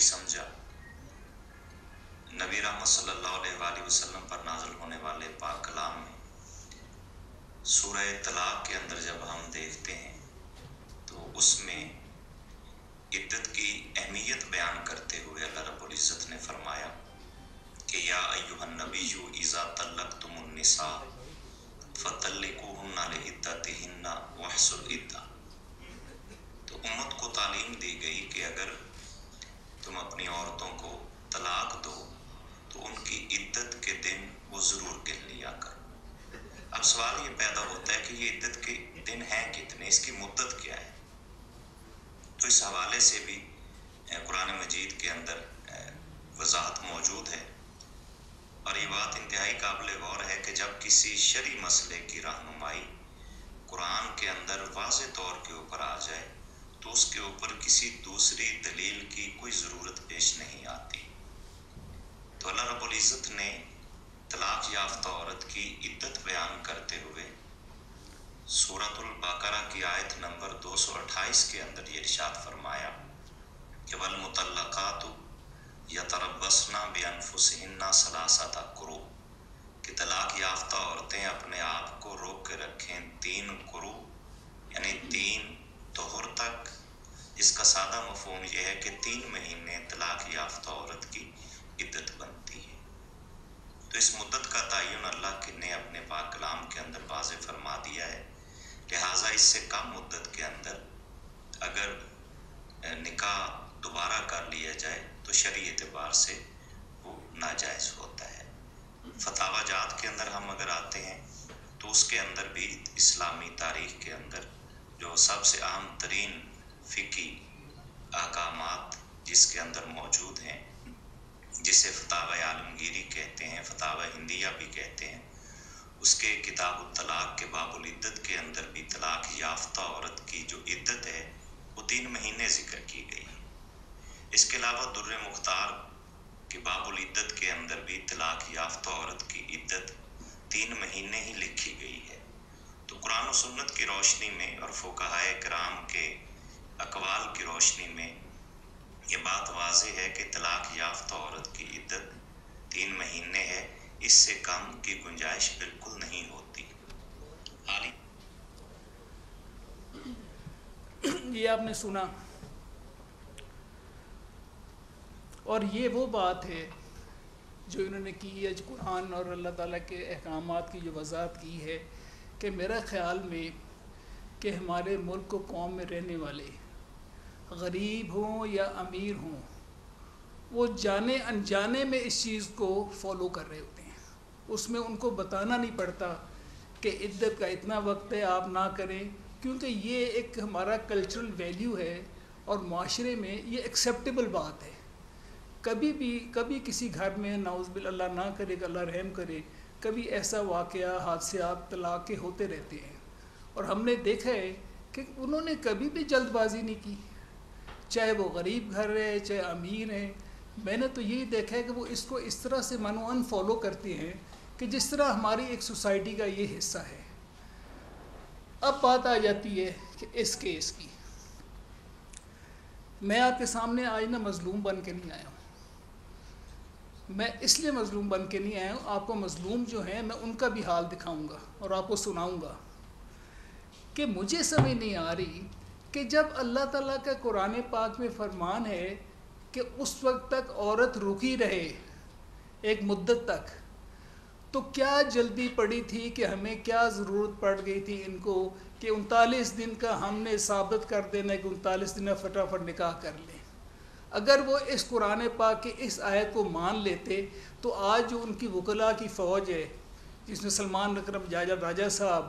سمجھا۔ نبی رحمت صلی اللہ علیہ وآلہ وسلم پر نازل ہونے والے پاک کلام میں سورہ طلاق کے اندر جب ہم دیکھتے ہیں تو اس میں عدت کی اہمیت بیان کرتے ہوئے اللہ رب العزت نے فرمایا کہ یا ایھا النبی اذا طلقتم النساء فطلقوہن لعدتہن واحصوا العدۃ۔ تو امت کو تعلیم دی گئی کہ اگر تم اپنی عورتوں کو طلاق دو تو ان کی عدت کے دن وہ ضرور گن لیا کرو۔ اب سوال یہ پیدا ہوتا ہے کہ یہ عدت کے دن ہیں کتنے، اس کی مدت کیا ہے؟ تو اس حوالے سے بھی قرآن مجید کے اندر وضاحت موجود ہے، اور یہ بات انتہائی قابل غور ہے کہ جب کسی شرعی مسئلے کی رہنمائی قرآن کے اندر واضح طور کے اوپر آ جائے تو اس کے اوپر کسی دوسری دلیل کی کوئی ضرورت پیش نہیں آتی۔ تو اللہ رب العزت نے طلاق یافتہ عورت کی عدت بیان کرتے ہوئے سورۃ البقرہ کی آیت نمبر 228 کے اندر یہ ارشاد فرمایا کہ والمطلقات یتربصن بانفسہن ثلاثۃ قروء، کہ طلاق یافتہ عورتیں اپنے آپ کو روک کے رکھیں 3 قروء یعنی 3 طہر تک۔ اس کا سادہ مفہوم یہ ہے کہ 3 مہینے طلاق یافتہ عورت کی عدت بنتی ہے۔ تو اس مدت کا تعین اللہ نے اپنے پاک کلام کے اندر واضح فرما دیا ہے، لہٰذا اس سے کم مدت کے اندر اگر نکاح دوبارہ کر لیا جائے تو شرعی اعتبار سے وہ ناجائز ہوتا ہے۔ فتاوی جات کے اندر ہم اگر آتے ہیں تو اس کے اندر بھی اسلامی تاریخ کے اندر جو سب سے اہم ترین فقہی احکامات جس کے اندر موجود ہیں، جسے فتاوی عالمگیری کہتے ہیں، فتاوی ہندیہ بھی کہتے ہیں، اس کے کتاب الطلاق کے باب العدت کے اندر بھی طلاق یافتہ عورت کی جو عدت ہے وہ 3 مہینے ذکر کی گئی ہے۔ اس کے علاوہ در مختار کے باب العدت کے اندر بھی طلاق یافتہ عورت کی عدت 3 مہینے ہی لکھی گئی ہے۔ تو قرآن و سنت کی روشنی میں اور فقہائے کرام کے اقوال کی روشنی میں یہ بات واضح ہے کہ طلاق یافتہ عورت کی عدت 3 مہینے ہے، اس سے کم کی گنجائش بالکل نہیں ہوتی۔ یہ آپ نے سنا، اور یہ وہ بات ہے جو انہوں نے کی ہے، جو قرآن اور اللہ تعالیٰ کے احکامات کی جو وضاحت کی ہے کہ میرا خیال میں کہ ہمارے ملک و قوم میں رہنے والے غریب ہوں یا امیر ہوں، وہ جانے انجانے میں اس چیز کو فالو کر رہے ہوتے ہیں۔ اس میں ان کو بتانا نہیں پڑتا کہ عدت کا اتنا وقت ہے، آپ نہ کریں، کیونکہ یہ ایک ہمارا کلچرل ویلیو ہے اور معاشرے میں یہ ایکسیپٹیبل بات ہے۔ کبھی کسی گھر میں نعوذ باللہ اللہ نہ کرے کہ اللہ رحم کرے، کبھی ایسا واقعہ حادثات طلاق کے ہوتے رہتے ہیں، اور ہم نے دیکھا ہے کہ انہوں نے کبھی بھی جلد بازی نہیں کی، چاہے وہ غریب گھر ہے چاہے امیر ہیں۔ میں نے تو یہی دیکھا ہے کہ وہ اس کو اس طرح سے منوعاً فالو کرتے ہیں کہ جس طرح ہماری ایک سوسائٹی کا یہ حصہ ہے۔ اب بات آ جاتی ہے کہ اس کیس کی، میں آپ کے سامنے آج نہ مظلوم بن کے نہیں آیا ہوں، میں اس لیے مظلوم بن کے نہیں آیا ہوں، آپ کو مظلوم جو ہیں میں ان کا بھی حال دکھاؤں گا اور آپ کو سناؤں گا کہ مجھے سمجھ نہیں آ رہی کہ جب اللہ تعالیٰ کا قرآن پاک میں فرمان ہے کہ اس وقت تک عورت رکی رہے ایک مدت تک، تو کیا جلدی پڑی تھی کہ ہمیں کیا ضرورت پڑ گئی تھی ان کو کہ 39 دن کا ہم نے ثابت کر دینا کہ 39 دن میں فٹافٹ نکاح کر لیں۔ اگر وہ اس قرآن پاک کی اس آیت کو مان لیتے تو آج جو ان کی وکلاء کی فوج ہے، جس میں سلمان اکرم راجہ صاحب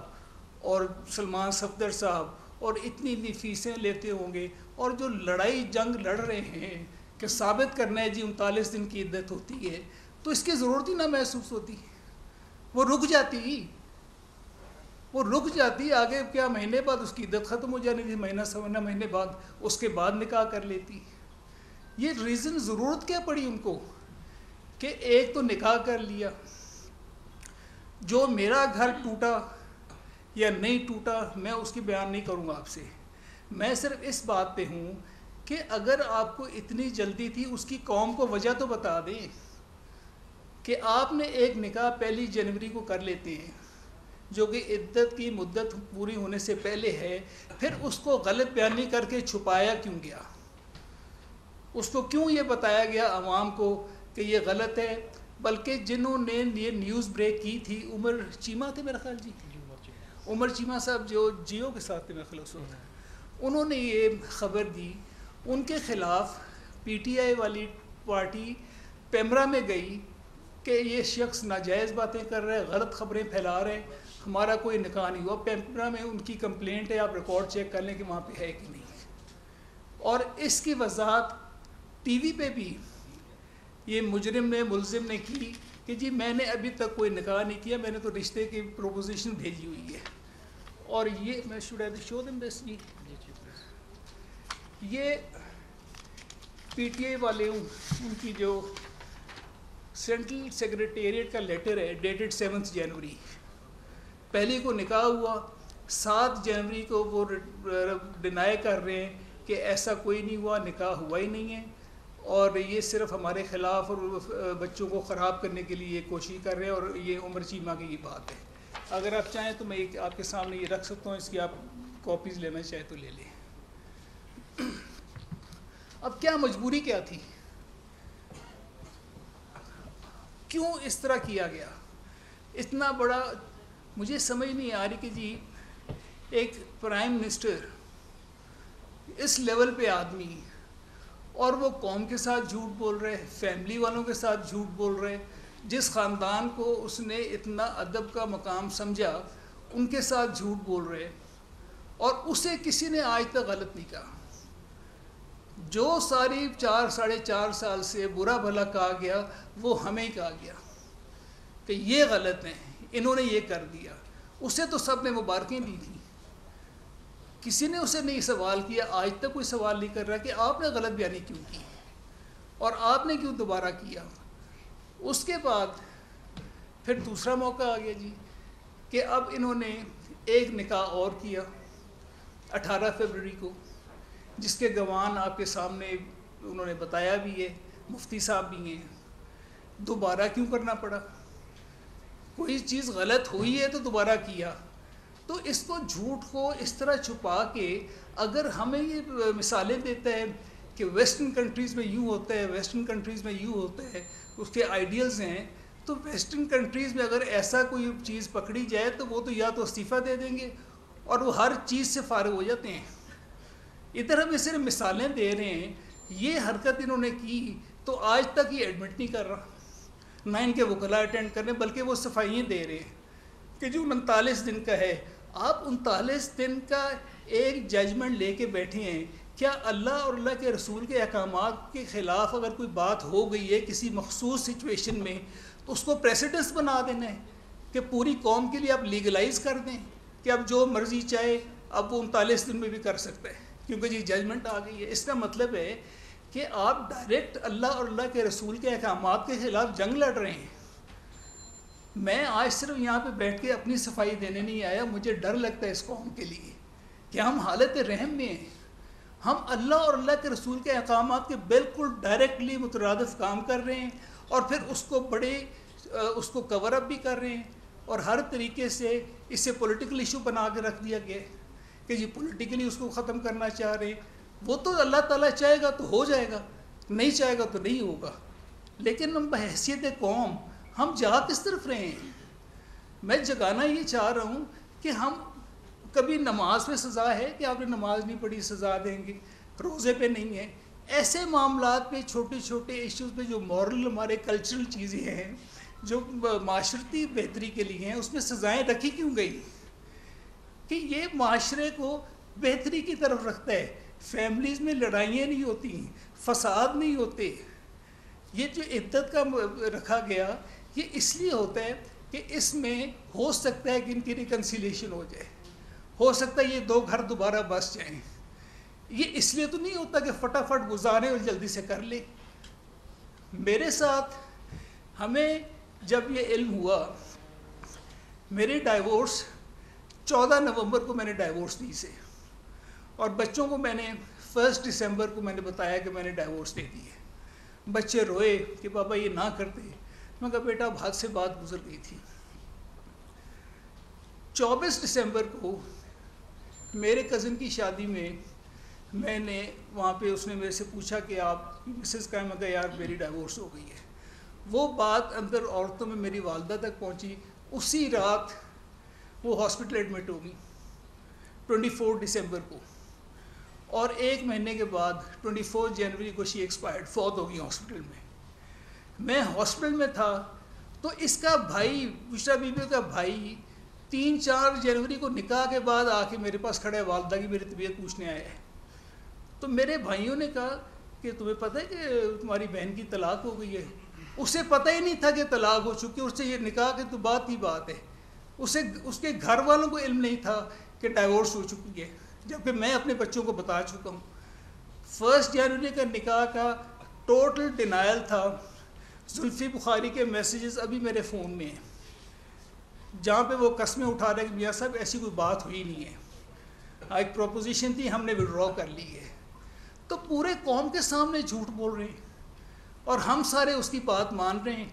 اور سلمان صفدر صاحب اور اتنی فیسیں لیتے ہوں گے، اور جو لڑائی جنگ لڑ رہے ہیں کہ ثابت کرنا ہے جی 39 دن کی عدت ہوتی ہے، تو اس کی ضرورت ہی نہ محسوس ہوتی، وہ رک جاتی آگے کیا مہینے بعد اس کی عدت ختم ہو جانی تھی، مہینہ سوانہ مہینے بعد اس کے بعد نکاح کر لیتی۔ یہ ریزن ضرورت کیا پڑی ان کو کہ ایک تو نکاح کر لیا، جو میرا گھر ٹوٹا یا نہیں ٹوٹا میں اس کی بیان نہیں کروں گا آپ سے، میں صرف اس بات پہ ہوں کہ اگر آپ کو اتنی جلدی تھی اس کی قوم کو وجہ تو بتا دیں کہ آپ نے ایک نکاح 1 جنوری کو کر لیتے ہیں جو کہ عدت کی مدت پوری ہونے سے پہلے ہے، پھر اس کو غلط بیانی کر کے چھپایا کیوں گیا؟ اس کو کیوں یہ بتایا گیا عوام کو کہ یہ غلط ہے؟ بلکہ جنہوں نے یہ نیوز بریک کی تھی، عمر چیمہ تھے میرا خیال، عمر چیمہ صاحب جو جیو کے ساتھ تھے میرا خیال اس وقت، انہوں نے یہ خبر دی، ان کے خلاف پی ٹی آئی والی پارٹی پیمرا میں گئی کہ یہ شخص ناجائز باتیں کر رہے ہیں، غلط خبریں پھیلا رہے ہیں، ہمارا کوئی نکاح نہیں ہوا۔ پیمرا میں ان کی کمپلینٹ ہے، آپ ریکارڈ چیک کر لیں کہ وہاں پہ ہے کہ نہیں۔ اور اس کی وضاحت ٹی وی پہ بھی یہ مجرم نے، ملزم نے کی کہ جی میں نے ابھی تک کوئی نکاح نہیں کیا، میں نے تو رشتے کی پروپوزیشن بھیجی ہوئی ہے۔ اور یہ میں شوڈ ہیو شو دم دس، یہ پی ٹی آئی والے ان کی جو سینٹرل سیکریٹریٹ کا لیٹر ہے ڈیٹڈ 7 جنوری، پہلی کو نکاح ہوا، 7 جنوری کو وہ ڈینائی کر رہے ہیں کہ ایسا کوئی نہیں ہوا، نکاح ہوا ہی نہیں ہے، اور یہ صرف ہمارے خلاف اور بچوں کو خراب کرنے کے لیے یہ کوشش کر رہے ہیں، اور یہ عمر چیمہ کی یہ بات ہے۔ اگر آپ چاہیں تو میں آپ کے سامنے یہ رکھ سکتا ہوں، اس کی آپ کاپیز لینا چاہیں تو لے لیں۔ اب کیا مجبوری کیا تھی؟ کیوں اس طرح کیا گیا؟ اتنا بڑا مجھے سمجھ نہیں آ رہی کہ جی ایک پرائم منسٹر اس لیول پہ آدمی، اور وہ قوم کے ساتھ جھوٹ بول رہے، فیملی والوں کے ساتھ جھوٹ بول رہے، جس خاندان کو اس نے اتنا ادب کا مقام سمجھا ان کے ساتھ جھوٹ بول رہے، اور اسے کسی نے آج تک غلط نہیں کہا۔ جو ساری 4.5 سال سے برا بھلا کہا گیا وہ ہمیں ہی کہا گیا کہ یہ غلط ہیں، انہوں نے یہ کر دیا۔ اسے تو سب نے مبارکیں دی تھیں، کسی نے اسے نہیں سوال کیا، آج تک کوئی سوال نہیں کر رہا کہ آپ نے غلط بیانی کیوں کی اور آپ نے کیوں دوبارہ کیا۔ اس کے بعد پھر دوسرا موقع آ گیا جی کہ اب انہوں نے ایک نکاح اور کیا 18 فروری کو، جس کے گواہان آپ کے سامنے انہوں نے بتایا بھی ہے، مفتی صاحب بھی ہیں۔ دوبارہ کیوں کرنا پڑا؟ کوئی چیز غلط ہوئی ہے تو دوبارہ کیا۔ تو اس کو جھوٹ کو اس طرح چھپا کے اگر ہمیں یہ مثالیں دیتا ہے کہ ویسٹرن کنٹریز میں یوں ہوتا ہے، ویسٹرن کنٹریز میں یوں ہوتا ہے، اس کے آئیڈیلز ہیں، تو ویسٹرن کنٹریز میں اگر ایسا کوئی چیز پکڑی جائے تو وہ تو یا تو استعفیٰ دے دیں گے اور وہ ہر چیز سے فارغ ہو جاتے ہیں۔ ادھر ہم صرف مثالیں دے رہے ہیں، یہ حرکت انہوں نے کی تو آج تک یہ ایڈمٹ نہیں کر رہا، نہ ان کے وکلاء اٹینڈ کرنے، بلکہ وہ صفائیاں دے رہے ہیں کہ جو 39 دن کا ہے، آپ 39 دن کا ایک ججمنٹ لے کے بیٹھے ہیں۔ کیا اللہ اور اللہ کے رسول کے احکامات کے خلاف اگر کوئی بات ہو گئی ہے کسی مخصوص سچویشن میں تو اس کو پریسیڈنس بنا دینا ہے کہ پوری قوم کے لیے آپ لیگلائز کر دیں کہ اب جو مرضی چاہے اب وہ 39 دن میں بھی کر سکتا ہے کیونکہ جی ججمنٹ آ گئی ہے۔ اس کا مطلب ہے کہ آپ ڈائریکٹ اللہ اور اللہ کے رسول کے احکامات کے خلاف جنگ لڑ رہے ہیں۔ میں آج صرف یہاں پہ بیٹھ کے اپنی صفائی دینے نہیں آیا، مجھے ڈر لگتا ہے اس قوم کے لیے کہ ہم حالت رحم میں ہیں، ہم اللہ اور اللہ کے رسول کے احکامات کے بالکل ڈائریکٹلی مترادف کام کر رہے ہیں، اور پھر اس کو کور اپ بھی کر رہے ہیں، اور ہر طریقے سے اسے پولیٹیکل ایشو بنا کے رکھ دیا گیا کہ جی پولیٹیکلی اس کو ختم کرنا چاہ رہے ہیں۔ وہ تو اللہ تعالیٰ چاہے گا تو ہو جائے گا، نہیں چاہے گا تو نہیں ہوگا، لیکن ہم بحیثیت قوم ہم جا کس طرف رہے ہیں؟ میں جگانا یہ چاہ رہا ہوں کہ ہم کبھی نماز پہ سزا ہے کہ آپ نے نماز نہیں پڑھی سزا دیں گے، روزے پہ نہیں ہے، ایسے معاملات پہ چھوٹے چھوٹے ایشوز پہ جو مورل ہمارے کلچرل چیزیں ہیں جو معاشرتی بہتری کے لیے ہیں اس میں سزائیں رکھی کیوں گئی کہ یہ معاشرے کو بہتری کی طرف رکھتا ہے، فیملیز میں لڑائیاں نہیں ہوتی، فساد نہیں ہوتے۔ یہ جو عدت کا رکھا گیا یہ اس لیے ہوتا ہے کہ اس میں ہو سکتا ہے کہ ان کی ریکنسیلیشن ہو جائے، ہو سکتا ہے یہ 2 گھر دوبارہ بس جائیں۔ یہ اس لیے تو نہیں ہوتا کہ فٹافٹ گزاریں اور جلدی سے کر لیں۔ میرے ساتھ ہمیں جب یہ علم ہوا، میری ڈائیورس 14 نومبر کو میں نے ڈائیورس دی سے، اور بچوں کو میں نے 1 دسمبر کو میں نے بتایا کہ میں نے ڈائیورس دے دی ہے۔ بچے روئے کہ بابا یہ نہ کرتے، میں کہا بیٹا اب حد سے بات گزر گئی تھی۔ 24 دسمبر کو میرے کزن کی شادی میں نے وہاں پہ اس نے میرے سے پوچھا کہ آپ مسز کا ہے، میں کہا یار میری ڈائیورس ہو گئی ہے۔ وہ بات اندر عورتوں میں میری والدہ تک پہنچی، اسی رات وہ ہاسپٹل ایڈمٹ ہو گئی 24 دسمبر کو، اور 1 مہینے کے بعد 24 جنوری کو شی ایکسپائرڈ، فوت ہو گئی ہاسپٹل میں۔ میں ہاسپٹل میں تھا تو اس کا بھائی، بشرا بی بی کا بھائی 3-4 جنوری کو نکاح کے بعد آ کے میرے پاس کھڑا ہے، والدہ کی میری طبیعت پوچھنے آیا ہے۔ تو میرے بھائیوں نے کہا کہ تمہیں پتہ ہے کہ تمہاری بہن کی طلاق ہو گئی ہے؟ اسے پتہ ہی نہیں تھا کہ طلاق ہو چکی، اس سے یہ نکاح کی تو بات ہی بات ہے، اس کے گھر والوں کو علم نہیں تھا کہ ڈائیورس ہو چکی ہے، جبکہ میں اپنے بچوں کو بتا چکا ہوں۔ 1 جنوری کا نکاح کا ٹوٹل ڈینائل تھا۔ زلفی بخاری کے میسیجز ابھی میرے فون میں ہیں جہاں پہ وہ قسمیں اٹھا رہے ہیں کہ میاں صاحب ایسی کوئی بات ہوئی نہیں ہے، ایک پروپوزیشن تھی ہم نے وڈرا کر لی ہے۔ تو پورے قوم کے سامنے جھوٹ بول رہے ہیں اور ہم سارے اس کی بات مان رہے ہیں،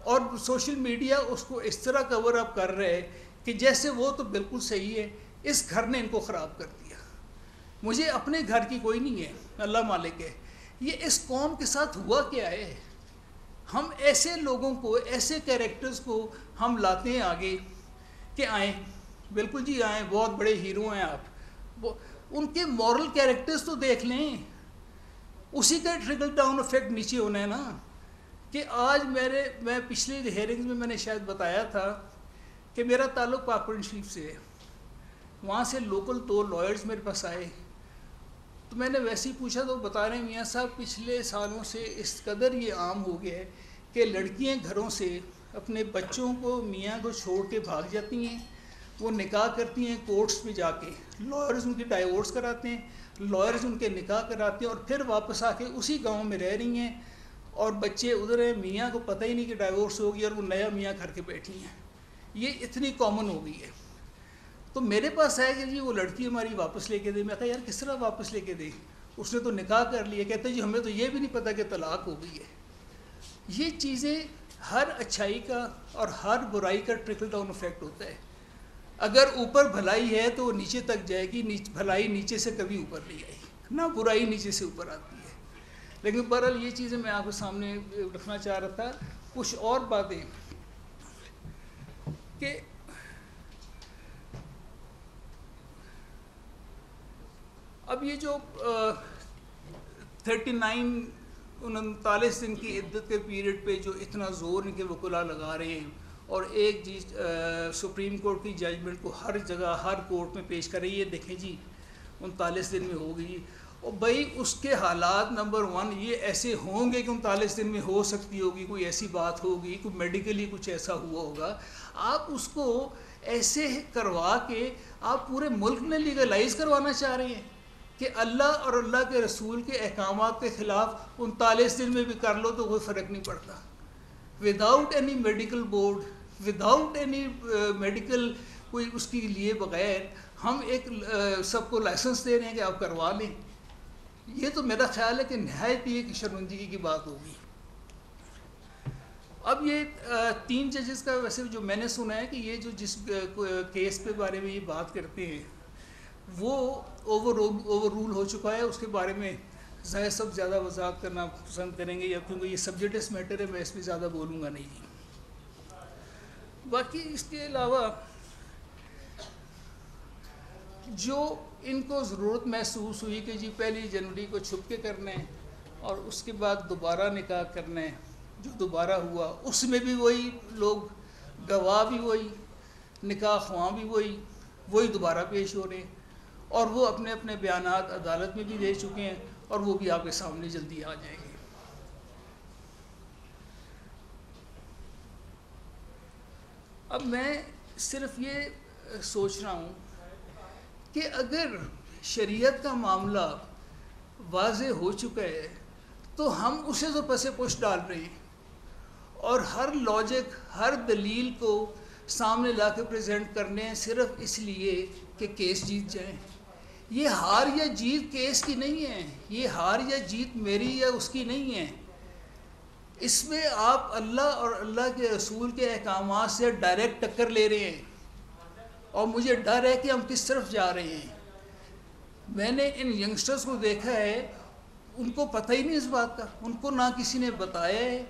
اور سوشل میڈیا اس کو اس طرح کور اپ کر رہے ہیں کہ جیسے وہ تو بالکل صحیح ہے، اس گھر نے ان کو خراب کر دیا۔ مجھے اپنے گھر کی کوئی نہیں ہے، اللہ مالک ہے۔ یہ اس قوم کے ساتھ ہوا کیا ہے؟ ہم ایسے لوگوں کو، ایسے کیریکٹرز کو ہم لاتے ہیں آگے کہ آئیں، بالکل جی آئیں، بہت بڑے ہیرو ہیں آپ، ان کے مورل کیریکٹرز تو دیکھ لیں، اسی کا ٹرکل ڈاؤن افیکٹ نیچے ہونا ہے نا۔ کہ آج میں پچھلے ہیئرنگز میں نے شاید بتایا تھا کہ میرا تعلق پاکپورن شریف سے ہے، وہاں سے لوکل 2 لائرز میرے پاس آئے، تو میں نے ویسے ہی پوچھا تو بتا رہے ہیں میاں صاحب پچھلے سالوں سے اس قدر یہ عام ہو گیا ہے کہ لڑکیاں گھروں سے اپنے بچوں کو، میاں کو چھوڑ کے بھاگ جاتی ہیں، وہ نکاح کرتی ہیں کورٹس پہ جا کے، لائرز ان کی ڈائیورس کراتے ہیں، لائرز ان کے نکاح کراتے ہیں، اور پھر واپس آ کے اسی گاؤں میں رہ رہی ہیں، اور بچے ادھر ہیں، میاں کو پتہ ہی نہیں کہ ڈائیورس ہوگی اور وہ نیا میاں گھر کے بیٹھی ہیں۔ یہ اتنی کامن ہو گئی ہے۔ تو میرے پاس آئے کہ جی وہ لڑکی ہماری واپس لے کے دے۔ میں کہا یار کس طرح واپس لے کے دے، اس نے تو نکاح کر لیا۔ کہتے جی ہمیں تو یہ بھی نہیں پتہ کہ طلاق ہو گئی ہے۔ یہ چیزیں، ہر اچھائی کا اور ہر برائی کا ٹرکل ڈاؤن افیکٹ ہوتا ہے۔ اگر اوپر بھلائی ہے تو وہ نیچے تک جائے گی، بھلائی نیچے سے کبھی اوپر نہیں آئے گی، نہ برائی نیچے سے اوپر آتی ہے۔ لیکن بہرحال یہ چیزیں میں آپ کے سامنے رکھنا چاہ رہا تھا۔ کچھ اور باتیں کہ اب یہ جو 39 دن کی عدت کے پیریڈ پہ جو اتنا زور ان کے وکلا لگا رہے ہیں، اور ایک جی سپریم کورٹ کی ججمنٹ کو ہر جگہ ہر کورٹ میں پیش کر رہی ہے، دیکھیں جی 39 دن میں ہوگی، اور بھائی اس کے حالات نمبر 1 یہ ایسے ہوں گے کہ 39 دن میں ہو سکتی ہوگی، کوئی ایسی بات ہوگی، کوئی میڈیکلی کچھ ایسا ہوا ہوگا، آپ اس کو ایسے کروا کے آپ پورے ملک میں لیگلائز کروانا چاہ رہے ہیں کہ اللہ اور اللہ کے رسول کے احکامات کے خلاف 39 دن میں بھی کر لو تو کوئی فرق نہیں پڑتا۔ Without any medical board, without any medical کوئی اس کے لیے بغیر ہم ایک سب کو لائسنس دے رہے ہیں کہ آپ کروا لیں۔ یہ تو میرا خیال ہے کہ نہایت ہی ایک شرمندگی کی بات ہوگی۔ اب یہ 3 ججز کا ویسے جو میں نے سنا ہے کہ یہ جو جس کیس کے بارے میں یہ بات کرتے ہیں وہ اوور رول ہو چکا ہے، اس کے بارے میں ظاہر سب زیادہ وضاحت کرنا پسند کریں گے، یا کیونکہ یہ سبجیکٹس میٹر ہے، میں اس میں زیادہ بولوں گا نہیں۔ باقی اس کے علاوہ جو ان کو ضرورت محسوس ہوئی کہ جی 1 جنوری کو چھپ کے کرنا ہے اور اس کے بعد دوبارہ نکاح کرنا ہے، جو دوبارہ ہوا اس میں بھی وہی لوگ، گواہ بھی وہی، نکاح خواں بھی وہی دوبارہ پیش ہو رہے ہیں، اور وہ اپنے اپنے بیانات عدالت میں بھی دے چکے ہیں، اور وہ بھی آپ کے سامنے جلدی آ جائیں گے۔ اب میں صرف یہ سوچ رہا ہوں کہ اگر شریعت کا معاملہ واضح ہو چکا ہے تو ہم اسے تو پس پش ڈال رہے ہیں، اور ہر لاجک، ہر دلیل کو سامنے لا کے پریزنٹ کرنے ہیں صرف اس لیے کہ کیس جیت جائیں۔ یہ ہار یا جیت کیس کی نہیں ہے، یہ ہار یا جیت میری یا اس کی نہیں ہے، اس میں آپ اللہ اور اللہ کے رسول کے احکامات سے ڈائریکٹ ٹکر لے رہے ہیں، اور مجھے ڈر ہے کہ ہم کس طرف جا رہے ہیں۔ میں نے ان ینگسٹرز کو دیکھا ہے، ان کو پتہ ہی نہیں اس بات کا، ان کو نہ کسی نے بتایا ہے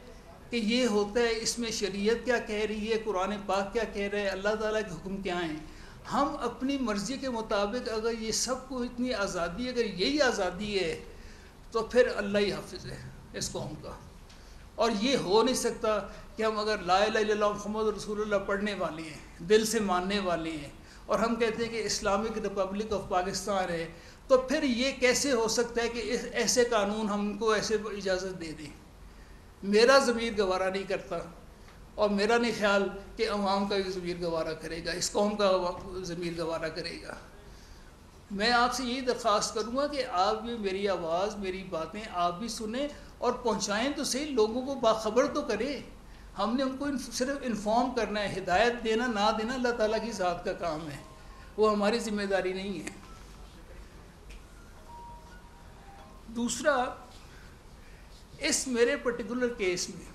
کہ یہ ہوتا ہے، اس میں شریعت کیا کہہ رہی ہے، قرآن پاک کیا کہہ رہا ہے، اللہ تعالیٰ کے حکم کیا ہیں۔ ہم اپنی مرضی کے مطابق اگر یہ سب کو اتنی آزادی، اگر یہی آزادی ہے تو پھر اللہ ہی حافظ ہے اس قوم کا۔ اور یہ ہو نہیں سکتا کہ ہم اگر لا الہ الا اللہ محمد رسول اللہ پڑھنے والے ہیں، دل سے ماننے والے ہیں، اور ہم کہتے ہیں کہ اسلامک ریپبلک آف پاکستان ہے، تو پھر یہ کیسے ہو سکتا ہے کہ ایسے قانون ہم کو ایسے اجازت دے دیں؟ میرا ضمیر گوارہ نہیں کرتا، اور میرا نہیں خیال کہ عوام کا بھی ضمیر گوارہ کرے گا، اس قوم کا ضمیر گوارہ کرے گا۔ میں آپ سے یہی درخواست کروں گا کہ آپ بھی میری آواز، میری باتیں آپ بھی سنیں اور پہنچائیں تو صحیح، لوگوں کو باخبر تو کریں۔ ہم نے ان کو صرف انفارم کرنا ہے، ہدایت دینا نہ دینا اللہ تعالیٰ کی ذات کا کام ہے، وہ ہماری ذمہ داری نہیں ہے۔ دوسرا، اس میرے پرٹیکولر کیس میں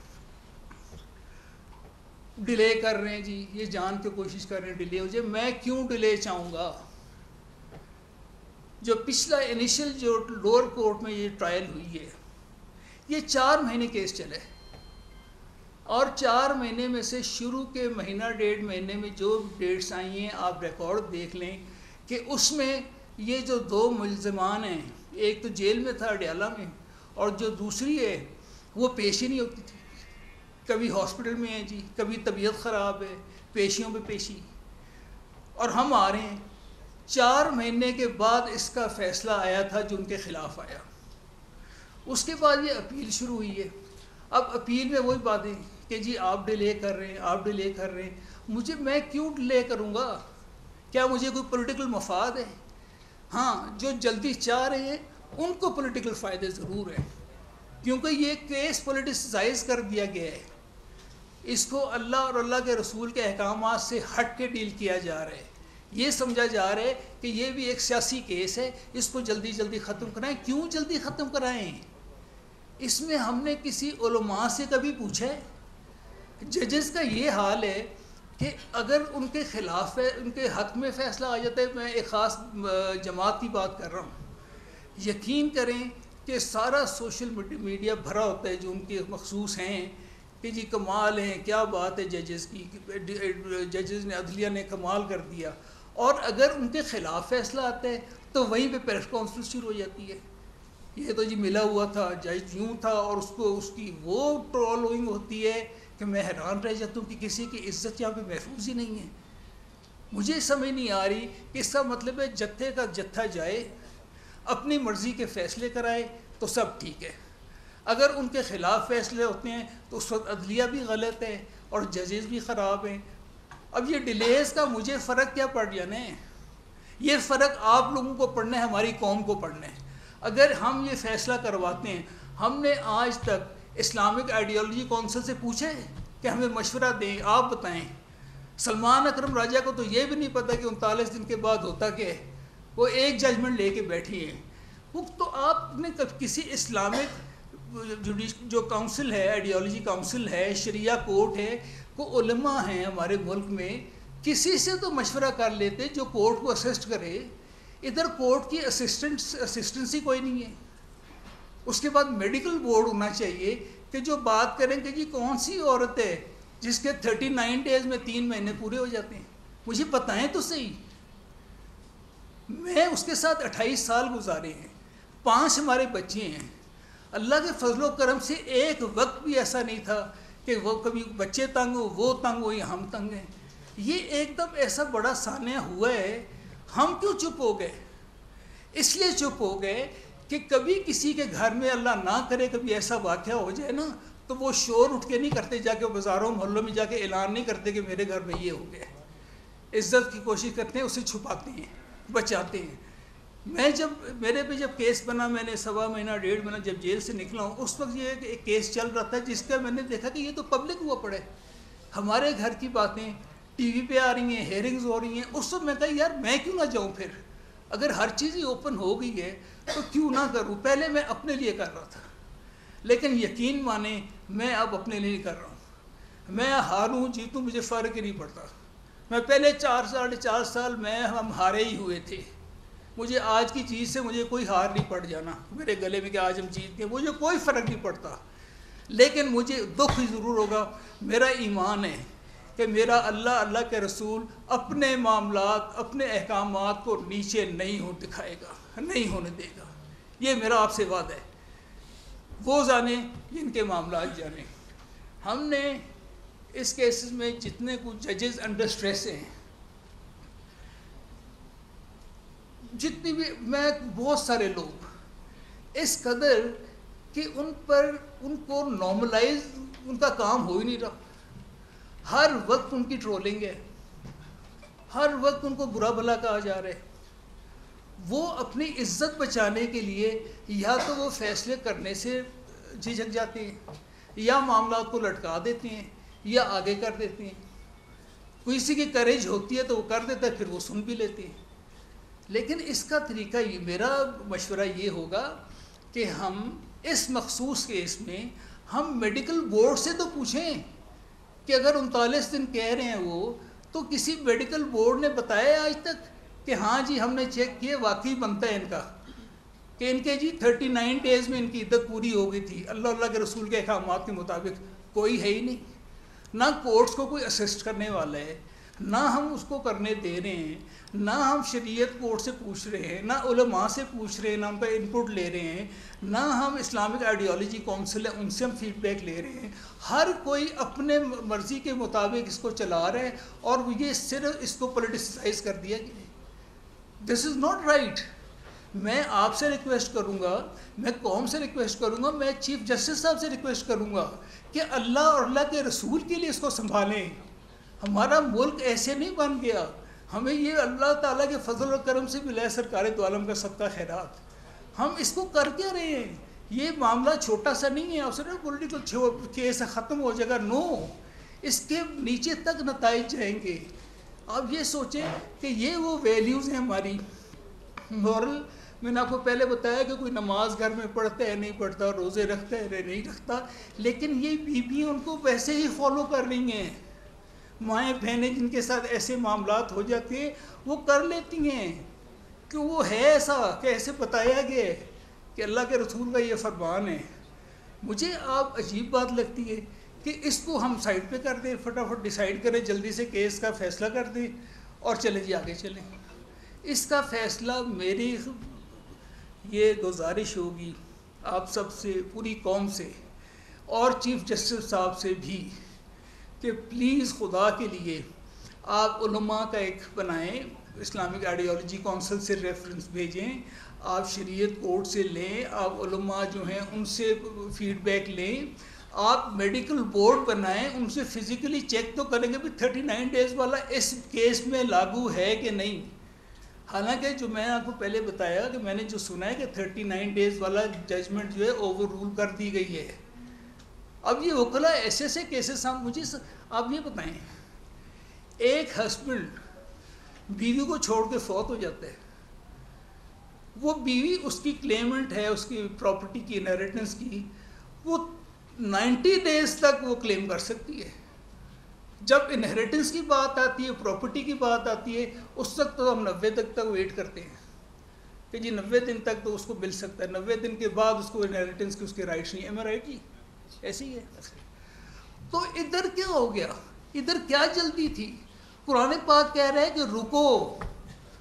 ڈیلے کر رہے ہیں جی، یہ جان کے کوشش کر رہے ہیں ڈیلے ہو جائے، میں کیوں ڈیلے چاہوں گا؟ جو پچھلا انیشل جو لوور کورٹ میں یہ ٹرائل ہوئی ہے، یہ 4 مہینے کیس چلے، اور 4 مہینے میں سے شروع کے مہینہ 1.5 مہینے میں جو ڈیٹس آئی ہیں آپ ریکارڈ دیکھ لیں کہ اس میں یہ جو 2 ملزمان ہیں، ایک تو جیل میں تھا اڈیالہ میں، اور جو دوسری ہے وہ پیش ہی نہیں ہوتی تھی، کبھی ہاسپٹل میں ہیں جی، کبھی طبیعت خراب ہے، پیشیوں پہ پیشی، اور ہم آ رہے ہیں 4 مہینے کے بعد اس کا فیصلہ آیا تھا جو ان کے خلاف آیا۔ اس کے بعد یہ اپیل شروع ہوئی ہے۔ اب اپیل میں وہی باتیں کہ جی آپ ڈیلے کر رہے ہیں، آپ ڈیلے کر رہے ہیں، میں کیوں ڈیلے کروں گا؟ کیا مجھے کوئی پولیٹیکل مفاد ہے؟ ہاں، جو جلدی چاہ رہے ہیں ان کو پولیٹیکل فائدے ضرور ہیں، کیونکہ یہ کیس پولیٹیسائز کر دیا گیا ہے، اس کو اللہ اور اللہ کے رسول کے احکامات سے ہٹ کے ڈیل کیا جا رہا ہے، یہ سمجھا جا رہا ہے کہ یہ بھی ایک سیاسی کیس ہے، اس کو جلدی جلدی ختم کرائیں۔ کیوں جلدی ختم کرائیں؟ اس میں ہم نے کسی علماء سے کبھی پوچھا ہے؟ ججز کا یہ حال ہے کہ اگر ان کے خلاف ہے، ان کے حق میں فیصلہ آ جاتا ہے، میں ایک خاص جماعت کی بات کر رہا ہوں، یقین کریں کہ سارا سوشل میڈیا بھرا ہوتا ہے جو ان کے مخصوص ہیں کہ جی کمال ہیں، کیا بات ہے ججز کی، ججز نے، عدلیہ نے کمال کر دیا، اور اگر ان کے خلاف فیصلہ آتا ہے تو وہیں پہ پریس کانفرنس شروع ہو جاتی ہے، یہ تو جی ملا ہوا تھا، جج یوں تھا، اور اس کی وہ ٹرولنگ ہوتی ہے کہ میں حیران رہ جاتا ہوں کہ کسی کی عزت یہاں پہ محفوظ ہی نہیں ہے۔ مجھے سمجھ نہیں آ رہی کہ اس کا مطلب ہے جتھے کا جتھا جائے، اپنی مرضی کے فیصلے کرائے تو سب ٹھیک ہے، اگر ان کے خلاف فیصلے ہوتے ہیں تو اس وقت عدلیہ بھی غلط ہے اور ججز بھی خراب ہیں۔ اب یہ ڈیلیز کا مجھے فرق کیا پڑ جانا ہے؟ یہ فرق آپ لوگوں کو پڑھنا ہے، ہماری قوم کو پڑھنا ہے۔ اگر ہم یہ فیصلہ کرواتے ہیں، ہم نے آج تک اسلامک آئیڈیالوجی کونسل سے پوچھے کہ ہمیں مشورہ دیں، آپ بتائیں۔ سلمان اکرم راجہ کو تو یہ بھی نہیں پتہ کہ 39 دن کے بعد ہوتا کیا ہے، وہ ایک ججمنٹ لے کے بیٹھی ہیں۔ وہ تو آپ نے کسی اسلامک جو کونسل ہے، آئیڈیالوجی کونسل ہے، شریعہ کورٹ ہے، کو علماء ہیں ہمارے ملک میں، کسی سے تو مشورہ کر لیتے جو کورٹ کو اسسٹ کرے۔ ادھر کورٹ کی اسسٹنسی کوئی نہیں ہے۔ اس کے بعد میڈیکل بورڈ ہونا چاہیے کہ جو بات کریں کہ جی کون سی عورت ہے جس کے 39 ڈیز میں 3 مہینے پورے ہو جاتے ہیں، مجھے بتائیں تو صحیح۔ میں اس کے ساتھ 28 سال گزارے ہیں، 5 ہمارے بچے ہیں، اللہ کے فضل و کرم سے ایک وقت بھی ایسا نہیں تھا کہ وہ کبھی بچے تنگ ہو، وہ تنگ ہو یا ہم تنگ ہیں۔ یہ ایک دم ایسا بڑا سانحہ ہوا ہے، ہم کیوں چپ ہو گئے؟ اس لیے چپ ہو گئے کہ کبھی کسی کے گھر میں اللہ نہ کرے کبھی ایسا واقعہ ہو جائے نا، تو وہ شور اٹھ کے نہیں کرتے، جا کے بازاروں محلوں میں جا کے اعلان نہیں کرتے کہ میرے گھر میں یہ ہو گیا۔ عزت کی کوشش کرتے ہیں، اسے چھپاتے ہیں، بچاتے ہیں۔ میں جب میرے پہ جب کیس بنا، میں نے 1.25 مہینہ 1.5 مہینہ جب جیل سے نکلا ہوں، اس وقت یہ ایک کیس چل رہا تھا جس کا میں نے دیکھا کہ یہ تو پبلک ہوا پڑے، ہمارے گھر کی باتیں ٹی وی پہ آ رہی ہیں، ہیئرنگز ہو رہی ہیں۔ اس وقت میں کہا یار میں کیوں نہ جاؤں پھر، اگر ہر چیز ہی اوپن ہو گئی ہے تو کیوں نہ کروں. پہلے میں اپنے لیے کر رہا تھا، لیکن یقین مانیں میں اب اپنے لیے نہیں کر رہا ہوں. میں ہاروں جیتوں مجھے فرق ہی نہیں پڑتا. میں پہلے 4 سال میں ہم ہارے ہی ہوئے تھے. مجھے آج کی چیز سے مجھے کوئی ہار نہیں پڑ جانا میرے گلے میں کہ آج ہم جیت گئے، مجھے کوئی فرق نہیں پڑتا. لیکن مجھے دکھ ہی ضرور ہوگا. میرا ایمان ہے کہ میرا اللہ کے رسول اپنے معاملات اپنے احکامات کو نیچے نہیں دکھائے گا، نہیں ہونے دے گا. یہ میرا آپ سے وعدہ ہے. وہ جانے جن کے معاملات جانے. ہم نے اس کیسز میں جتنے کچھ ججز انڈر اسٹریس ہیں، جتنی بھی میں بہت سارے لوگ اس قدر کہ ان کو نارملائز ان کا کام ہو ہی نہیں رہا. ہر وقت ان کی ٹرولنگ ہے، ہر وقت ان کو برا بھلا کہا جا رہا ہے. وہ اپنی عزت بچانے کے لیے یا تو وہ فیصلے کرنے سے جھجک جاتے ہیں، یا معاملات کو لٹکا دیتے ہیں، یا آگے کر دیتے ہیں. کسی کی کریج ہوتی ہے تو وہ کر دیتا ہے، پھر وہ سن بھی لیتے ہیں. لیکن اس کا طریقہ میرا مشورہ یہ ہوگا کہ ہم اس مخصوص کیس میں ہم میڈیکل بورڈ سے تو پوچھیں کہ اگر 39 دن کہہ رہے ہیں وہ، تو کسی میڈیکل بورڈ نے بتایا آج تک کہ ہاں جی ہم نے چیک کیے واقعی بنتا ہے ان کا، کہ ان کے جی 39 ڈیز میں ان کی عدت پوری ہو گئی تھی اللہ کے رسول کے احکامات کے مطابق. کوئی ہے ہی نہیں. نہ کورٹس کو کوئی اسسٹ کرنے والا ہے، نہ ہم اس کو کرنے دے رہے ہیں، نہ ہم شریعت کورٹ سے پوچھ رہے ہیں، نہ علماء سے پوچھ رہے ہیں، نہ ان کا ان پٹ لے رہے ہیں، نہ ہم اسلامک آئیڈیالوجی کونسل ہے ان سے ہم فیڈ بیک لے رہے ہیں. ہر کوئی اپنے مرضی کے مطابق اس کو چلا رہا ہے، اور یہ صرف اس کو پولیٹیسائز کر دیا گیا. دس از ناٹ رائٹ. میں آپ سے ریکویسٹ کروں گا، میں قوم سے ریکویسٹ کروں گا، میں چیف جسٹس صاحب سے ریکویسٹ کروں گا کہ اللہ اور اللہ کے رسول کے لیے اس کو سنبھالیں. ہمارا ملک ایسے نہیں بن گیا. ہمیں یہ اللہ تعالیٰ کے فضل و کرم سے ملا ہے سرکار دو عالم کا صدقہ خیرات. ہم اس کو کر کے رہے ہیں. یہ معاملہ چھوٹا سا نہیں ہے اور صرف پولیٹیکل کیس ختم ہو جائے گا. نو، اس کے نیچے تک نتائج جائیں گے. آپ یہ سوچیں کہ یہ وہ ویلیوز ہیں ہماری مورل. میں نے آپ کو پہلے بتایا کہ کوئی نماز گھر میں پڑھتا ہے نہیں پڑھتا، روزے رکھتا ہے نہیں رکھتا، لیکن یہ بیویاں ان کو ویسے ہی فالو کر رہی ہیں. مائیں بہنیں جن کے ساتھ ایسے معاملات ہو جاتے ہیں وہ کر لیتی ہیں کہ وہ ہے ایسا کہ ایسے بتایا گیا ہے کہ اللہ کے رسول کا یہ فرمان ہے. مجھے آپ عجیب بات لگتی ہے کہ اس کو ہم سائڈ پہ کر دیں، فٹافٹ ڈیسائیڈ کریں، جلدی سے کیس کا فیصلہ کر دیں اور چلے جی آگے چلیں. اس کا فیصلہ میری یہ گزارش ہوگی آپ سب سے، پوری قوم سے اور چیف جسٹس صاحب سے بھی کہ پلیز خدا کے لیے آپ علماء کا ایک بنائیں، اسلامک آئیڈیالوجی کونسل سے ریفرنس بھیجیں، آپ شریعت کورٹ سے لیں، آپ علماء جو ہیں ان سے فیڈ بیک لیں، آپ میڈیکل بورڈ بنائیں، ان سے فزیکلی چیک تو کریں گے بھی 39 ڈیز والا اس کیس میں لاگو ہے کہ نہیں. حالانکہ جو میں آپ کو پہلے بتایا کہ میں نے جو سنا ہے کہ 39 ڈیز والا ججمنٹ جو ہے اوور رول کر دی گئی ہے. اب یہ وکلا ایسے کیسز ہم مجھے آپ یہ بتائیں، ایک ہسبینڈ بیوی کو چھوڑ کے فوت ہو جاتا ہے، وہ بیوی اس کی کلیمنٹ ہے اس کی پراپرٹی کی انہیریٹنس کی، وہ 90 ڈیز تک وہ کلیم کر سکتی ہے. جب انہیریٹنس کی بات آتی ہے، پراپرٹی کی بات آتی ہے، اس وقت تو ہم 90 تک ویٹ کرتے ہیں کہ جی 90 دن تک تو اس کو مل سکتا ہے، 90 دن کے بعد اس کو انہیریٹنس کی اس کے رائٹس نہیں. ایم آئی رائٹ جی؟ ایسی ہی ہے. تو ادھر کیا ہو گیا؟ ادھر کیا جلدی تھی؟ قرآن پاک کہہ رہا ہے کہ رکو،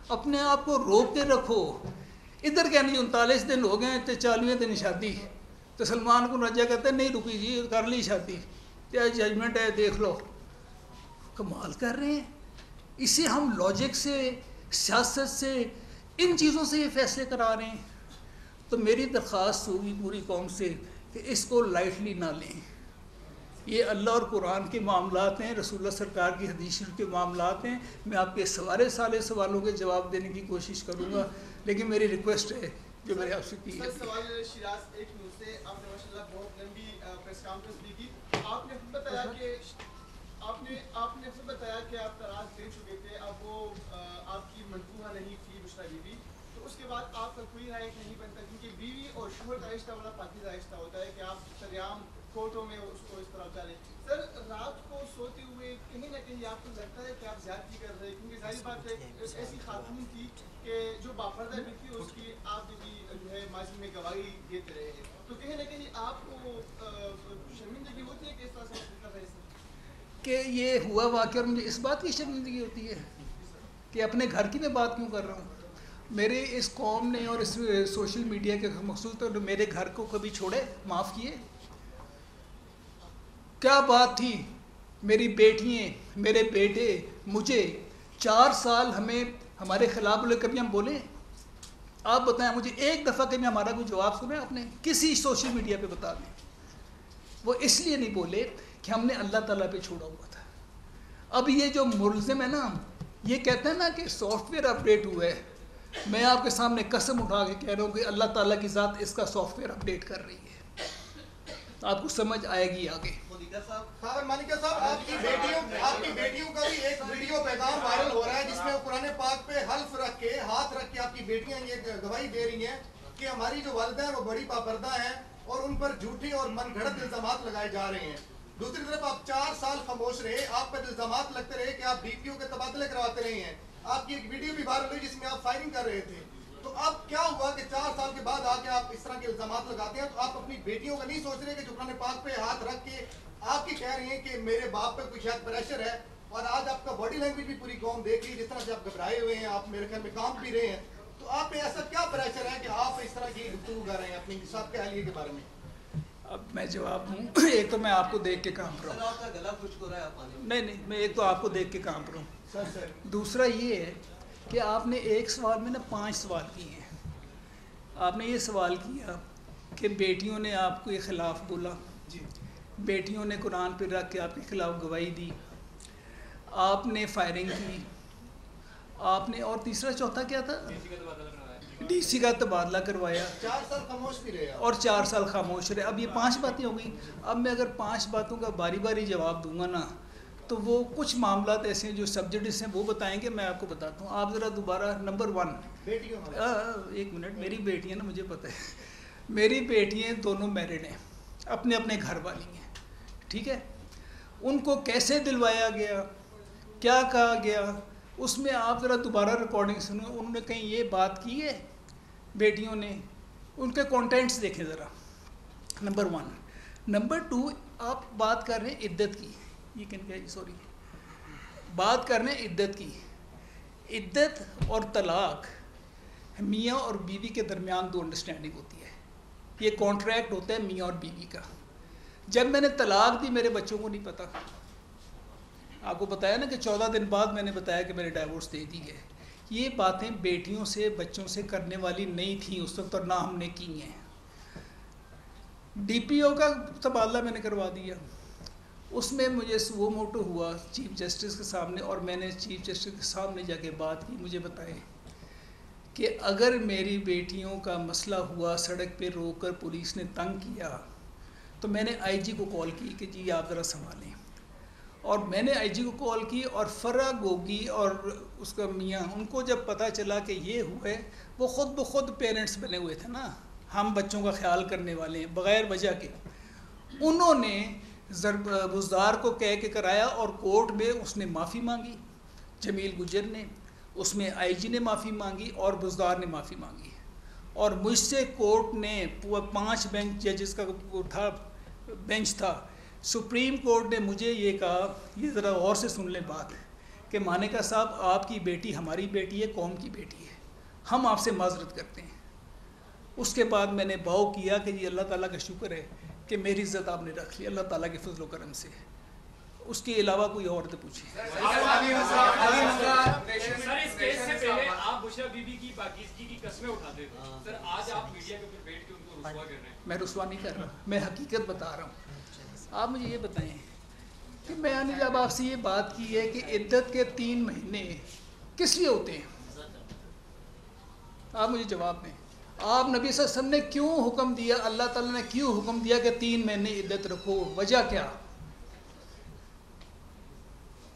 اپنے آپ کو روک کے رکھو. ادھر کیا نہیں 39 دن ہو گئے تو 40ویں دن شادی، تو سلمان کو رجا کہتے ہیں نہیں رکی جی کر لی شادی، کیا ججمنٹ ہے دیکھ لو. کمال کر رہے ہیں. اسے ہم لاجک سے، سیاست سے، ان چیزوں سے یہ فیصلے کرا رہے ہیں. تو میری درخواست ہوگی پوری قوم سے کہ اس کو لائٹلی نہ لیں. یہ اللہ اور قرآن کے معاملات ہیں، رسول اللہ سرکار کی حدیث شریف کے معاملات ہیں. میں آپ کے سارے سوالوں کے جواب دینے کی کوشش کروں گا، لیکن میری ریکویسٹ ہے جو میں نے آپ سے کی ہے. سوال شیراز ایک نیوز سے آپ نے ماشاءاللہ بہت لمبی پریس کانفرنس بھی کی. آپ نے بتایا کہ آپ نے بتایا کہ آپ طلاق دے چکے تھے، اب وہ آپ کی منقوہ نہیں تھی بشرا بی بی، تو اس کے بعد آپ کا کوئی رائٹ نہیں بنتا، کیونکہ بیوی اور شوہر کا رشتہ بڑا پاکیزہ رشتہ ہوتا ہے کہ آپ سریعام کورٹوں میں اس کو اس طرح ڈالیں. سر رات کو سوتے ہوئے کہیں نہ کہیں آپ کو لگتا ہے کہ آپ زیادتی کر رہے ہیں، کیونکہ ظاہر بات ہے ایک ایسی خاتون تھی کہ جو باپردہ بھی تھی، اس کی آپ بھی جو ہے ماضی میں گواہی دیتے رہے ہیں، تو کہیں نہ کہیں آپ کو شرمندگی ہوتی ہے کہ اس طرح سے کر رہے ہیں کہ یہ ہوا واقعہ اور مجھے اس بات کی شرمندگی ہوتی ہے کہ اپنے گھر کی میں بات کیوں کر رہا ہوں. میرے اس قوم نے اور اس سوشل میڈیا کے مخصوص طور پر میرے گھر کو کبھی چھوڑے، معاف کیے؟ کیا بات تھی؟ میری بیٹیاں، میرے بیٹے، مجھے 4 سال ہمیں ہمارے خلاف بولے، کبھی ہم بولے؟ آپ بتائیں مجھے ایک دفعہ کبھی ہمارا کوئی جواب سنا آپ نے کسی سوشل میڈیا پہ؟ بتا دیں. وہ اس لیے نہیں بولے کہ ہم نے اللہ تعالیٰ پہ چھوڑا ہوا تھا. اب یہ جو ملزم ہے نا، یہ کہتے ہیں نا کہ سافٹ ویئر اپڈیٹ ہوا ہے. میں آپ کے سامنے قسم اٹھا کے کہہ رہا ہوں کہ اللہ تعالیٰ کی ذات اس کا سافٹ ویئر اپڈیٹ کر رہی ہے. آپ کو سمجھ آئے گی آگے. مالکہ صاحب، آپ کی بیٹیوں کا بھی ایک ویڈیو پیغام وائرل ہو رہا ہے جس میں قرآن پاک پہ حلف رکھ کے، ہاتھ رکھ کے آپ کی بیٹیاں یہ گواہی دے رہی ہیں کہ ہماری جو والدہ ہیں وہ بڑی پابردہ ہیں اور ان پر جھوٹے اور من گھڑت الزامات لگائے جا رہے ہیں. دوسری طرف آپ 4 سال خاموش رہے، آپ پر الزامات لگتے رہے کہ آپ DPO کے تبادلے کرواتے رہے ہیں. آپ کی ایک ویڈیو بھی وائرل ہوئی جس میں آپ فائرنگ کر رہے تھے. تو اب کیا ہوا کہ 4 سال کے بعد آ کے آپ اس طرح کے الزامات لگاتے ہیں؟ تو آپ اپنی بیٹیوں کا نہیں سوچ رہے کہ جو قرآن پاک پہ ہاتھ رکھ کے آپ کی کہہ رہی ہیں کہ میرے باپ پہ کوئی شاید پریشر ہے، اور آج آپ کا باڈی لینگویج بھی پوری قوم دیکھ رہی ہے، جس طرح سے آپ گھبرائے ہوئے ہیں، آپ میرے خیال میں کام بھی رہے ہیں، تو آپ پہ ایسا کیا پریشر ہے کہ آپ اس طرح کی گفتگو کر رہے ہیں اپنی سابقہ اہلیہ کے بارے میں؟ اب میں جواب دوں. ایک تو میں آپ کو دیکھ کے کام پر ہوں. آپ کا گلا خشک ہو رہا ہے. نہیں، میں ایک تو آپ کو دیکھ کے کام پر ہوں. دوسرا یہ ہے کہ آپ نے ایک سوال میں نا 5 سوال کیے ہیں. آپ نے یہ سوال کیا کہ بیٹیوں نے آپ کے خلاف بولا، بیٹیوں نے قرآن پہ رکھ کے آپ کے خلاف گواہی دی، آپ نے فائرنگ کی، آپ نے، اور تیسرا چوتھا کیا تھا؟ DC کا تبادلہ کروایا. 4 سال خاموش بھی رہے اور 4 سال خاموش رہے. اب یہ 5 باتیں ہو گئیں. اب میں اگر 5 باتوں کا باری باری جواب دوں گا نا تو وہ کچھ معاملات ایسے ہیں جو سبجیکٹس ہیں وہ بتائیں گے. میں آپ کو بتاتا ہوں. آپ ذرا دوبارہ نمبر 1. ایک منٹ. میری بیٹیاں نا، مجھے پتہ ہے میری بیٹیاں دونوں میرڈ ہیں، اپنے اپنے گھر والی ہیں، ٹھیک ہے. ان کو کیسے دلوایا گیا، کیا کہا گیا، اس میں آپ ذرا دوبارہ ریکارڈنگ سنو. انہوں نے کہیں یہ بات کی ہے بیٹیوں نے؟ ان کے کانٹینٹس دیکھیں ذرا. نمبر 1. نمبر 2، آپ بات کر رہے ہیں عدت کی. یہ کن کا؟ سوری، بات کر رہے ہیں عدت کی. عدت اور طلاق میاں اور بیوی کے درمیان 2 انڈرسٹینڈنگ ہوتی ہے. یہ کانٹریکٹ ہوتا ہے میاں اور بیوی کا. جب میں نے طلاق دی میرے بچوں کو نہیں پتا. آپ کو بتایا نا کہ 14 دن بعد میں نے بتایا کہ میں نے ڈائیورس دے دی ہے. یہ باتیں بیٹیوں سے بچوں سے کرنے والی نہیں تھیں اس وقت، اور نہ ہم نے کی ہیں. DPO کا تبادلہ میں نے کروا دیا. اس میں مجھے وہ موٹو ہوا چیف جسٹس کے سامنے، اور میں نے چیف جسٹس کے سامنے جا کے بات کی. مجھے بتائیں کہ اگر میری بیٹیوں کا مسئلہ ہوا، سڑک پہ روک کر پولیس نے تنگ کیا، تو میں نے IG کو کال کی کہ جی آپ ذرا سنبھالیں. اور میں نے IG کو کال کی، اور فرا گوگی اور اس کا میاں، ان کو جب پتہ چلا کہ یہ ہوئے، وہ خود بخود پیرنٹس بنے ہوئے تھے نا، ہم بچوں کا خیال کرنے والے ہیں بغیر وجہ کے. انہوں نے بزدار کو کہہ کے کرایا، اور کورٹ میں اس نے معافی مانگی، جمیل گجر نے، اس میں IG نے معافی مانگی، اور بزدار نے معافی مانگی. اور مجھ سے کورٹ نے 5 بینچ ججز کا تھا، بینچ تھا، سپریم کورٹ نے مجھے یہ کہا، یہ ذرا غور سے سن لیں بات، کہ مانیکا صاحب آپ کی بیٹی ہماری بیٹی ہے، قوم کی بیٹی ہے، ہم آپ سے معذرت کرتے ہیں. اس کے بعد میں نے باؤ کیا کہ جی اللہ تعالیٰ کا شکر ہے کہ میری عزت آپ نے رکھ لی اللہ تعالیٰ کے فضل و کرم سے. اس کے علاوہ کوئی اور تو پوچھیں. سر اس کیس سے پہلے آپ بشرا بی بی کی پاکیزگی کی قسمیں اٹھاتے تھے، سر آج آپ میڈیا کے اوپر بیٹھ کے ان کو رسوا کر رہے ہیں. میں رسوا نہیں کر رہا، میں حقیقت بتا رہا ہوں. آپ مجھے یہ بتائیں کہ میں نے جب آپ سے یہ بات کی ہے کہ عدت کے 3 مہینے کس لیے ہوتے ہیں، آپ مجھے جواب دیں. آپ نبی صلی اللہ علیہ وسلم نے کیوں حکم دیا، اللہ تعالیٰ نے کیوں حکم دیا کہ 3 مہینے عدت رکھو؟ وجہ کیا؟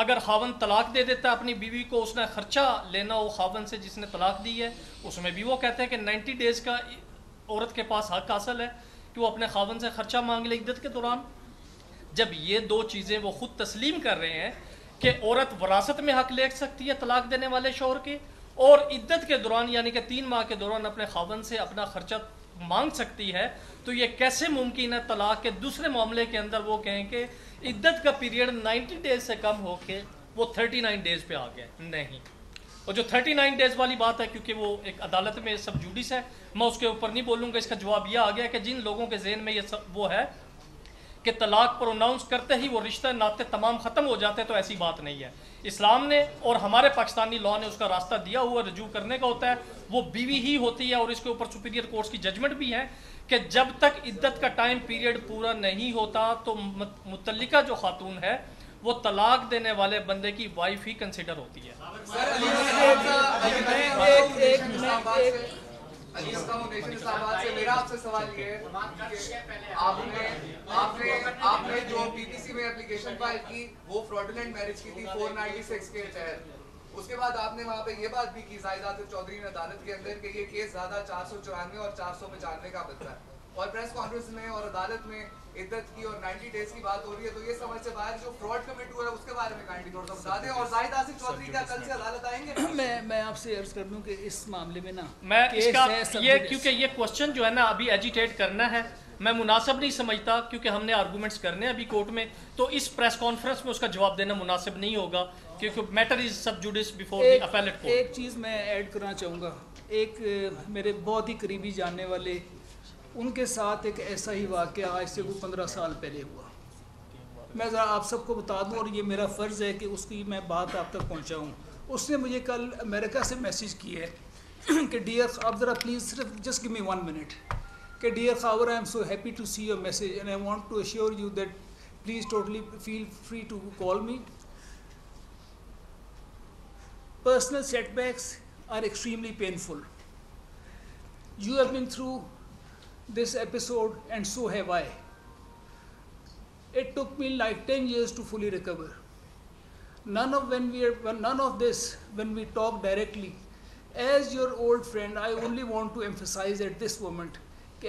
اگر خاون طلاق دے دیتا ہے اپنی بیوی کو, اس نے خرچہ لینا ہو خاون سے جس نے طلاق دی ہے, اس میں بھی وہ کہتے ہیں کہ 90 ڈیز کا عورت کے پاس حق حاصل ہے کہ وہ اپنے خاون سے خرچہ مانگ لے عدت کے دوران. جب یہ دو چیزیں وہ خود تسلیم کر رہے ہیں کہ عورت وراثت میں حق لے سکتی ہے طلاق دینے والے شوہر کے, اور عدت کے دوران یعنی کہ 3 ماہ کے دوران اپنے خاون سے اپنا خرچہ مانگ سکتی ہے, تو یہ کیسے ممکن ہے طلاق کے دوسرے معاملے کے اندر وہ کہیں کہ عدت کا پیریڈ 90 ڈیز سے کم ہو کے وہ 39 ڈیز پہ آ گیا؟ نہیں. اور جو 39 ڈیز والی بات ہے, کیونکہ وہ ایک عدالت میں سب جوڈس ہے, میں اس کے اوپر نہیں بولوں گا. اس کا جواب یہ آ گیا کہ جن لوگوں کے ذہن میں یہ سب وہ ہے کہ طلاق پروناؤنس کرتے ہی وہ رشتہ ناطے تمام ختم ہو جاتے ہیں, تو ایسی بات نہیں ہے. اسلام نے اور ہمارے پاکستانی لاء نے اس کا راستہ دیا ہوا رجوع کرنے کا ہوتا ہے, وہ بیوی ہی ہوتی ہے, اور اس کے اوپر سپیریئر کورٹس کی ججمنٹ بھی ہے کہ جب تک عدت کا ٹائم پیریڈ پورا نہیں ہوتا تو متعلقہ جو خاتون ہے وہ طلاق دینے والے بندے کی وائف ہی کنسیڈر ہوتی ہے. میرا آپ سے سوال یہ ہے کہ آپ نے جو بی بی سی میں اپلیکیشن فائل کی وہ فراڈولنٹ میرج کی تھی 496 کے تحت. اس کے بعد آپ نے وہاں پہ یہ بات بھی کی زاہد عاطف چودھری نے عدالت کے اندر کہ یہ کیس زیادہ 494 اور 495 کا بنتا ہے, اور پریس کانفرنس میں اور عدالت میں عدت کی اور 90 ڈیز کی بات ہو رہی ہے. تو یہ سمجھ سے باہر جو فراڈ کمٹ ہوا ہے اس کے بارے میں کائنڈلی تھوڑا سا بتا دیں. اور زاہد عاطف چودھری کیا کل سے عدالت آئیں گے؟ میں آپ سے عرض کر دوں کہ اس معاملے میں نا میں اس کا یہ کیونکہ یہ کوسچن جو ہے نا ابھی ایجیٹیٹ کرنا ہے, میں مناسب نہیں سمجھتا کیونکہ ہم نے آرگومنٹس کرنے ہیں ابھی کورٹ میں, تو اس پریس کانفرنس میں اس کا جواب دینا مناسب نہیں ہوگا کیونکہ matter is sub judice before the appellate court. ایک چیز میں ایڈ کرنا چاہوں گا. ایک میرے بہت ہی قریبی جاننے والے, ان کے ساتھ ایک ایسا ہی واقعہ آج سے 15 سال پہلے ہوا. میں ذرا آپ سب کو بتا دوں, اور یہ میرا فرض ہے کہ اس کی میں بات آپ تک پہنچاؤں. اس نے مجھے کل امریکہ سے میسیج کی ہے کہ ڈیئر آپ ذرا پلیز صرف جسٹ گیو می 1 منٹ, کہ dear Khawar I am so happy to see your message and I want to assure you that please totally feel free to call me. Personal setbacks are extremely painful. You have been through this episode and so have I. It took me like 10 years to fully recover. None of this when we talk directly. As your old friend, I only want to emphasize at this moment,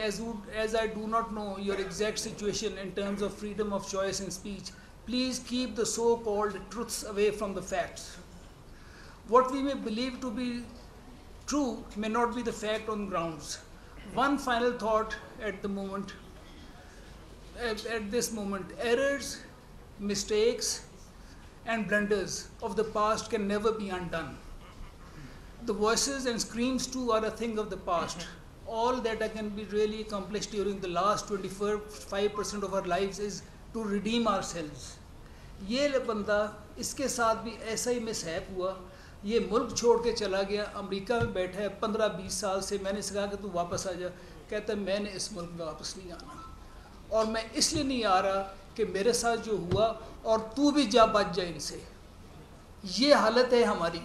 as I do not know your exact situation in terms of freedom of choice in speech, please keep the so-called truths away from the facts. What we may believe to be true may not be the fact on grounds. One final thought at this moment, errors, mistakes, and blunders of the past can never be undone. The voices and screams too are a thing of the past. All that can be really accomplished during the last 25% of our lives is to redeem ourselves. یہ بندہ, اس کے ساتھ بھی ایسا ہی مشہب ہوا. یہ ملک چھوڑ کے چلا گیا, امریکہ میں بیٹھا ہے 15-20 سال سے. میں نے اس کہا کہ تو واپس آ جا, کہتا ہے میں نے اس ملک میں واپس نہیں آنا, اور میں اس لیے نہیں آ رہا کہ میرے ساتھ جو ہوا, اور تو بھی جا بچ جا ان سے. یہ حالت ہے ہماری.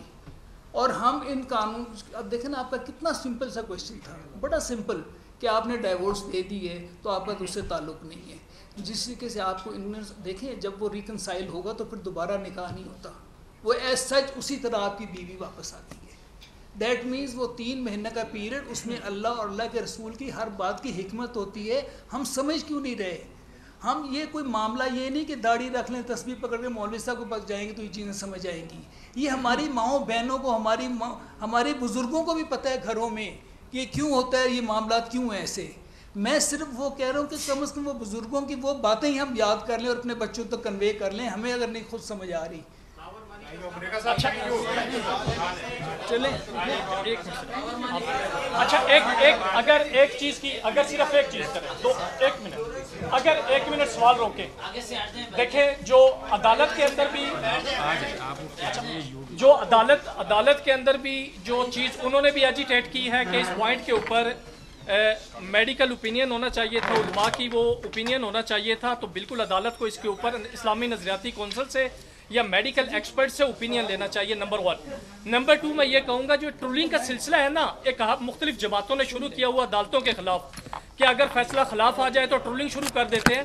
اور ہم ان قانون, اب دیکھیں نا آپ کا کتنا سمپل سا کوشچن تھا, بڑا سمپل, کہ آپ نے ڈائیورس دے دی ہے تو آپ کا تو اس سے تعلق نہیں ہے. جس طریقے سے آپ کو دیکھیں جب وہ ریکنسائل ہوگا تو پھر دوبارہ نکاح نہیں ہوتا, وہ ایز سچ اسی طرح آپ کی بیوی واپس آتی ہے. دیٹ مینز وہ 3 مہینے کا پیریڈ, اس میں اللہ اور اللہ کے رسول کی ہر بات کی حکمت ہوتی ہے. ہم سمجھ کیوں نہیں رہے؟ ہم یہ کوئی معاملہ یہ نہیں کہ داڑھی رکھ لیں, تسبیح پکڑ کے مولوی صاحب کے پاس جائیں گے تو یہ چیزیں سمجھ آئیں گی. یہ ہماری ماؤں بہنوں کو, ہمارے بزرگوں کو بھی پتہ ہے گھروں میں کہ یہ کیوں ہوتا ہے, یہ معاملات کیوں ہیں ایسے. میں صرف وہ کہہ رہا ہوں کہ کم از کم وہ بزرگوں کی وہ باتیں ہی ہم یاد کر لیں اور اپنے بچوں تک کنوے کر لیں, ہمیں اگر نہیں خود سمجھ آ رہی. چلیں اچھا اگر ایک چیز کی, اگر صرف ایک چیز کریں تو 1 منٹ, اگر 1 منٹ سوال روکیں. دیکھیں جو عدالت کے اندر بھی, جو عدالت کے اندر بھی جو چیز انہوں نے بھی ایجیٹیٹ کی ہے کہ اس پوائنٹ کے اوپر میڈیکل اوپینین ہونا چاہیے تھا, علماء کی وہ اوپینین ہونا چاہیے تھا, تو بالکل عدالت کو اس کے اوپر اسلامی نظریاتی کونسل سے یا میڈیکل ایکسپرٹ سے اوپینین لینا چاہیے. نمبر 1. نمبر 2 میں یہ کہوں گا جو ٹرولنگ کا سلسلہ ہے نا, ایک مختلف جماعتوں نے شروع کیا ہوا عدالتوں کے خلاف کہ اگر فیصلہ خلاف آ جائے تو ٹرولنگ شروع کر دیتے ہیں.